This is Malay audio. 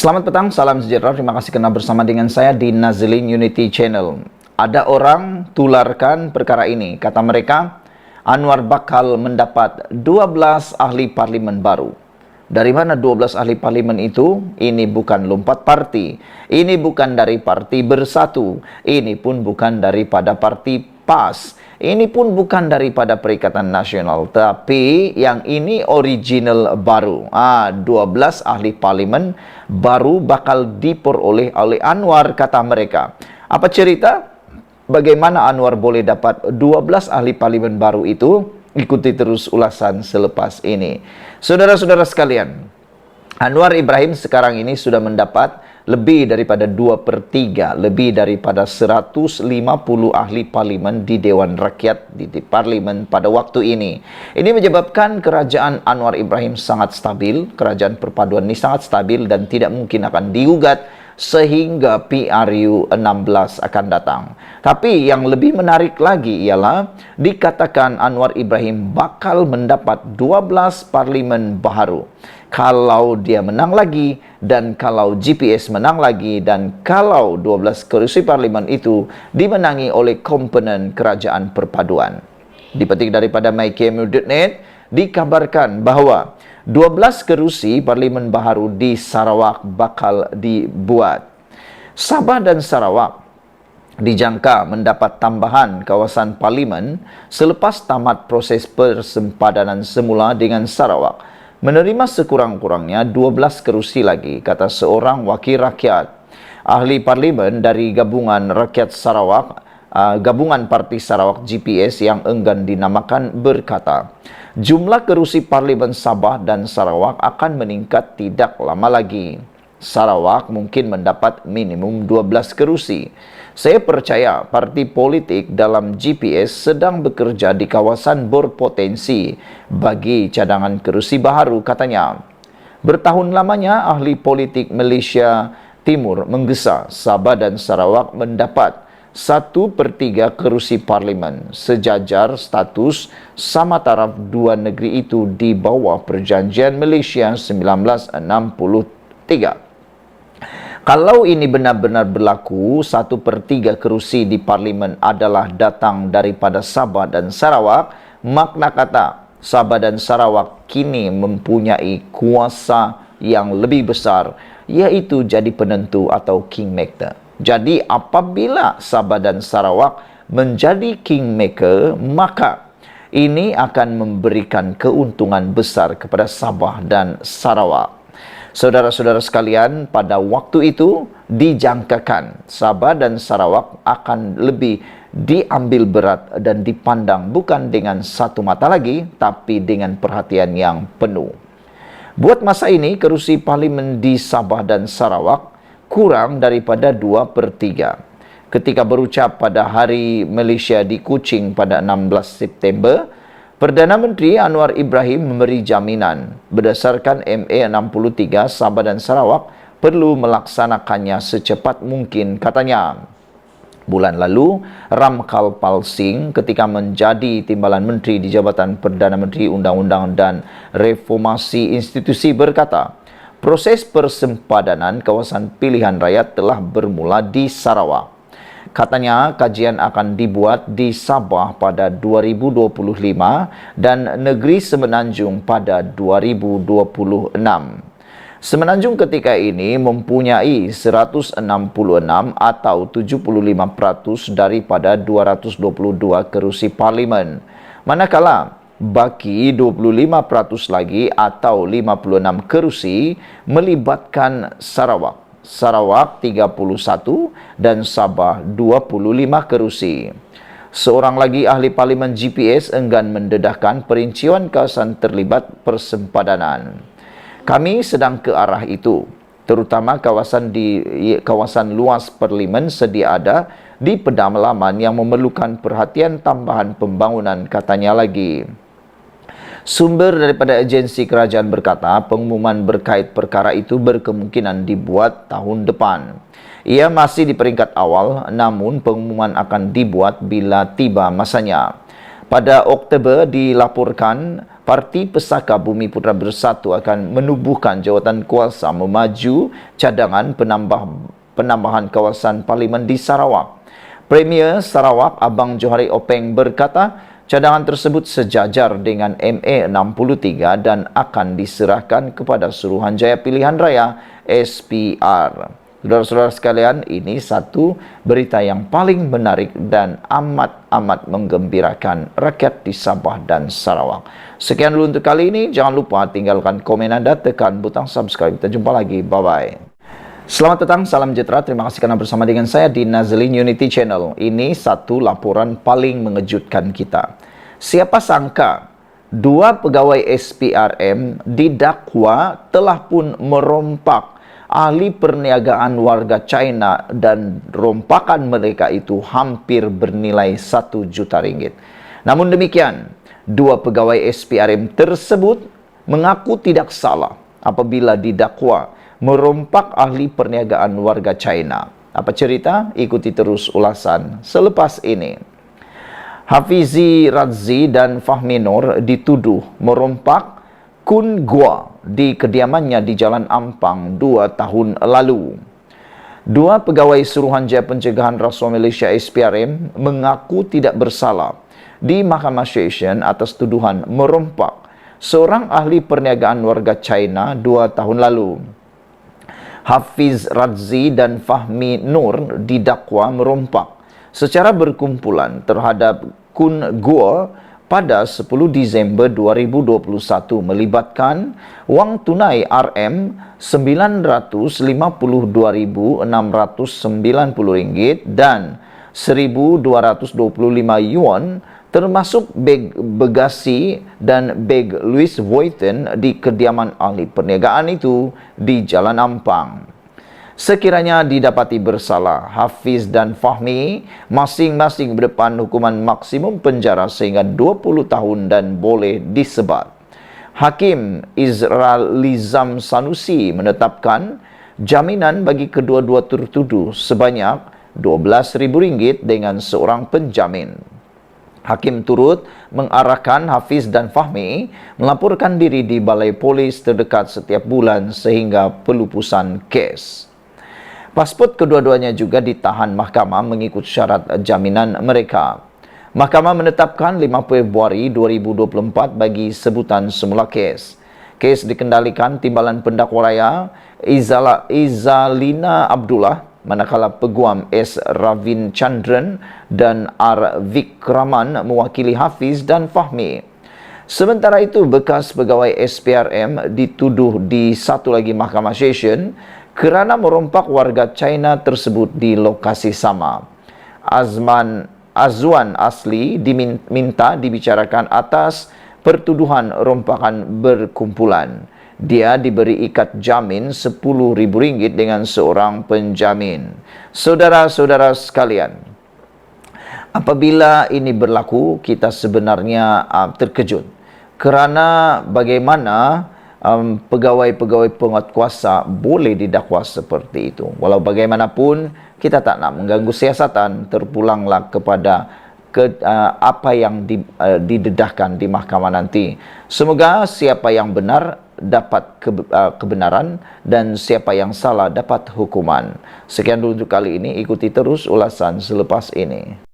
Selamat petang, salam sejahtera. Terima kasih kerana bersama dengan saya di Nazlin Unity Channel. Ada orang tularkan perkara ini. Kata mereka, Anwar bakal mendapat 12 ahli parlimen baru. Dari mana 12 ahli parlimen itu? Ini bukan lompat parti. Ini bukan dari Parti Bersatu. Ini pun bukan daripada Parti PAS. Ini pun bukan daripada Perikatan Nasional, tapi yang ini original baru. 12 ahli parlimen baru bakal diperoleh oleh Anwar, kata mereka. Apa cerita? Bagaimana Anwar boleh dapat 12 ahli parlimen baru itu? Ikuti terus ulasan selepas ini. Saudara-saudara sekalian, Anwar Ibrahim sekarang ini sudah mendapat lebih daripada 2/3, lebih daripada 150 ahli parlimen di Dewan Rakyat di parlimen pada waktu ini. Ini menyebabkan kerajaan Anwar Ibrahim sangat stabil, kerajaan perpaduan ini sangat stabil dan tidak mungkin akan digugat sehingga PRU 16 akan datang. Tapi yang lebih menarik lagi ialah dikatakan Anwar Ibrahim bakal mendapat 12 parlimen baru. Kalau dia menang lagi, dan kalau GPS menang lagi, dan kalau 12 kerusi parlimen itu dimenangi oleh komponen kerajaan perpaduan. Dipetik daripada mykmu.net, dikabarkan bahawa 12 kerusi parlimen baru di Sarawak bakal dibuat. Sabah dan Sarawak dijangka mendapat tambahan kawasan parlimen selepas tamat proses persempadanan semula dengan Sarawak. Menerima sekurang-kurangnya 12 kerusi lagi, kata seorang wakil rakyat. Ahli parlimen dari Gabungan Rakyat Sarawak, Gabungan Parti Sarawak GPS yang enggan dinamakan berkata, jumlah kerusi parlimen Sabah dan Sarawak akan meningkat tidak lama lagi. Sarawak mungkin mendapat minimum 12 kerusi. Saya percaya parti politik dalam GPS sedang bekerja di kawasan berpotensi bagi cadangan kerusi baru, katanya. Bertahun lamanya ahli politik Malaysia Timur menggesa Sabah dan Sarawak mendapat 1/3 kerusi parlimen, sejajar status sama taraf dua negeri itu di bawah Perjanjian Malaysia 1963. Kalau ini benar-benar berlaku, 1/3 kerusi di parlimen adalah datang daripada Sabah dan Sarawak, makna kata Sabah dan Sarawak kini mempunyai kuasa yang lebih besar, iaitu jadi penentu atau kingmaker. Jadi apabila Sabah dan Sarawak menjadi kingmaker, maka ini akan memberikan keuntungan besar kepada Sabah dan Sarawak. Saudara-saudara sekalian, pada waktu itu dijangkakan Sabah dan Sarawak akan lebih diambil berat dan dipandang bukan dengan satu mata lagi, tapi dengan perhatian yang penuh. Buat masa ini, kerusi parlimen di Sabah dan Sarawak kurang daripada 2/3. Ketika berucap pada Hari Malaysia di Kuching pada 16 September, Perdana Menteri Anwar Ibrahim memberi jaminan berdasarkan MA 63 Sabah dan Sarawak perlu melaksanakannya secepat mungkin, katanya. Bulan lalu, Ramkalpal Singh ketika menjadi Timbalan Menteri di Jabatan Perdana Menteri Undang-Undang dan Reformasi Institusi berkata, proses persempadanan kawasan pilihan rakyat telah bermula di Sarawak. Katanya kajian akan dibuat di Sabah pada 2025 dan Negeri Semenanjung pada 2026. Semenanjung ketika ini mempunyai 166 atau 75% daripada 222 kerusi parlimen. Manakala baki 25% lagi atau 56 kerusi melibatkan Sarawak. Sarawak 31 dan Sabah 25 kerusi. Seorang lagi ahli parlimen GPS enggan mendedahkan perincian kawasan terlibat persempadanan. Kami sedang ke arah itu, terutama kawasan luas parlimen sedia ada di pedalaman yang memerlukan perhatian tambahan pembangunan, katanya lagi. Sumber daripada agensi kerajaan berkata, pengumuman berkait perkara itu berkemungkinan dibuat tahun depan. Ia masih di peringkat awal, namun pengumuman akan dibuat bila tiba masanya. Pada Oktober dilaporkan Parti Pesaka Bumi Putra Bersatu akan menubuhkan jawatan kuasa memaju cadangan penambahan kawasan Parlimen di Sarawak. Premier Sarawak Abang Johari Openg berkata, cadangan tersebut sejajar dengan MA 63 dan akan diserahkan kepada Suruhanjaya Pilihan Raya SPR. Saudara-saudara sekalian, ini satu berita yang paling menarik dan amat menggembirakan rakyat di Sabah dan Sarawak. Sekian dulu untuk kali ini. Jangan lupa tinggalkan komen Anda, tekan butang subscribe. Kita jumpa lagi. Bye-bye. Selamat datang, salam sejahtera. Terima kasih karena bersama dengan saya di Nazlin Unity Channel. Ini satu laporan paling mengejutkan kita. Siapa sangka dua pegawai SPRM didakwa telah pun merompak ahli perniagaan warga China dan rompakan mereka itu hampir bernilai 1 juta ringgit. Namun demikian, dua pegawai SPRM tersebut mengaku tidak salah apabila didakwa merompak ahli perniagaan warga China. Apa cerita? Ikuti terus ulasan selepas ini. Hafizi Radzi dan Fahmi Nur dituduh merompak Kun Gua di kediamannya di Jalan Ampang 2 tahun lalu. Dua pegawai Suruhanjaya Pencegahan Rasuah Malaysia SPRM mengaku tidak bersalah di Mahkamah Session atas tuduhan merompak seorang ahli perniagaan warga China 2 tahun lalu. Hafiz Radzi dan Fahmi Nur didakwa merompak secara berkumpulan terhadap Kun Gua pada 10 Disember 2021 melibatkan wang tunai RM952,690 dan 1.225 yuan termasuk beg bagasi dan beg Louis Vuitton di kediaman ahli perniagaan itu di Jalan Ampang. Sekiranya didapati bersalah, Hafiz dan Fahmi masing-masing berdepan hukuman maksimum penjara sehingga 20 tahun dan boleh disebat. Hakim Izralizam Sanusi menetapkan jaminan bagi kedua-dua tertuduh sebanyak RM12.000 dengan seorang penjamin. Hakim turut mengarahkan Hafiz dan Fahmi melaporkan diri di balai polis terdekat setiap bulan sehingga pelupusan kes. Pasport kedua-duanya juga ditahan mahkamah mengikut syarat jaminan mereka. Mahkamah menetapkan 5 Februari 2024 bagi sebutan semula kes. Kes dikendalikan Timbalan Pendakwa Raya Izalina Abdullah, manakala Peguam S. Ravin Chandran dan R. Vikraman mewakili Hafiz dan Fahmi. Sementara itu, bekas pegawai SPRM dituduh di satu lagi Mahkamah Session kerana merompak warga China tersebut di lokasi sama. Azwan Asli diminta dibicarakan atas pertuduhan rompakan berkumpulan. Dia diberi ikat jamin RM10.000 dengan seorang penjamin. Saudara-saudara sekalian, apabila ini berlaku, kita sebenarnya terkejut. Kerana bagaimana pegawai-pegawai penguatkuasa boleh didakwa seperti itu. Walau bagaimanapun, kita tak nak mengganggu siasatan, terpulanglah kepada apa yang didedahkan di mahkamah nanti. Semoga siapa yang benar dapat kebenaran dan siapa yang salah dapat hukuman. Sekian dulu untuk kali ini. Ikuti terus ulasan selepas ini.